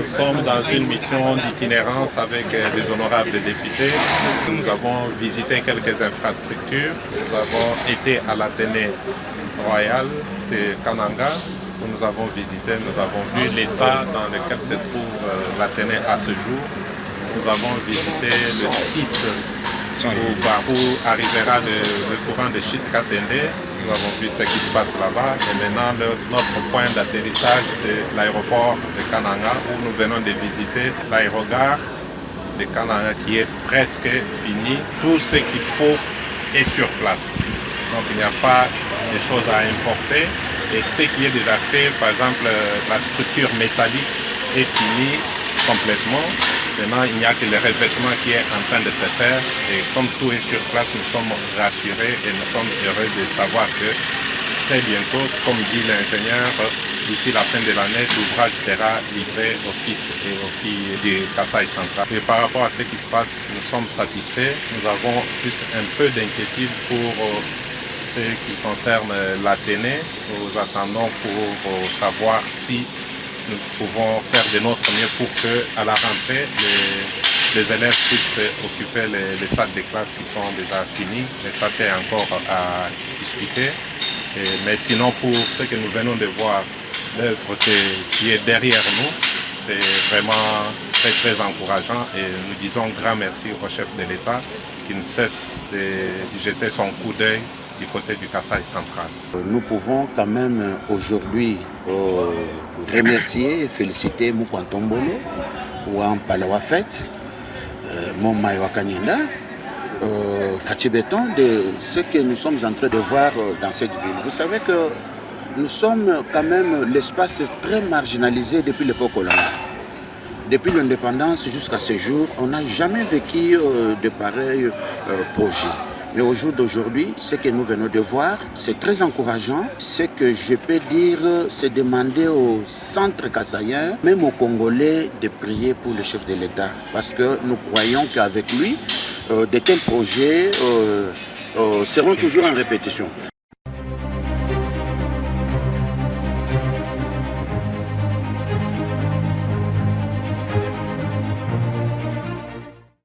sommes dans une mission d'itinérance avec des honorables députés. Nous avons visité quelques infrastructures. Nous avons été à l'Athénée royal de Kananga, où nous avons visité, nous avons vu l'état dans lequel se trouve l'Athénée à ce jour. Nous avons visité le site où arrivera le courant de Chute Katende. Nous avons vu ce qui se passe là-bas. Et maintenant, notre point d'atterrissage, c'est l'aéroport de Kananga, où nous venons de visiter l'aérogare de Kananga qui est presque fini. Tout ce qu'il faut est sur place. Donc il n'y a pas de choses à importer. Et ce qui est déjà fait, par exemple, la structure métallique est finie complètement. Maintenant, il n'y a que le revêtement qui est en train de se faire. Et comme tout est sur place, nous sommes rassurés et nous sommes heureux de savoir que très bientôt, comme dit l'ingénieur, d'ici la fin de l'année, l'ouvrage sera livré aux fils et aux filles du Kasaï central. Et par rapport à ce qui se passe, nous sommes satisfaits. Nous avons juste un peu d'inquiétude pour ce qui concerne l'Athénée. Nous attendons pour savoir si nous pouvons faire de notre mieux pour qu'à la rentrée, les élèves puissent occuper les salles de classe qui sont déjà finies. Mais ça, c'est encore à discuter. Mais sinon, pour ce que nous venons de voir, l'œuvre qui est derrière nous, c'est vraiment très, très encourageant. Et nous disons grand merci au chef de l'État qui ne cesse de jeter son coup d'œil du côté du Kasaï central. Nous pouvons quand même aujourd'hui remercier et féliciter Mukwantombolo ou Ampalawafet, Momaïwa Kanyenda, Fatih Béton de ce que nous sommes en train de voir dans cette ville. Vous savez que nous sommes quand même l'espace très marginalisé depuis l'époque coloniale. Depuis l'indépendance jusqu'à ce jour, on n'a jamais vécu de pareils projets. Mais au jour d'aujourd'hui, ce que nous venons de voir, c'est très encourageant. Ce que je peux dire, c'est demander au centre kassaïen, même aux Congolais, de prier pour le chef de l'État. Parce que nous croyons qu'avec lui, de tels projets seront toujours en répétition.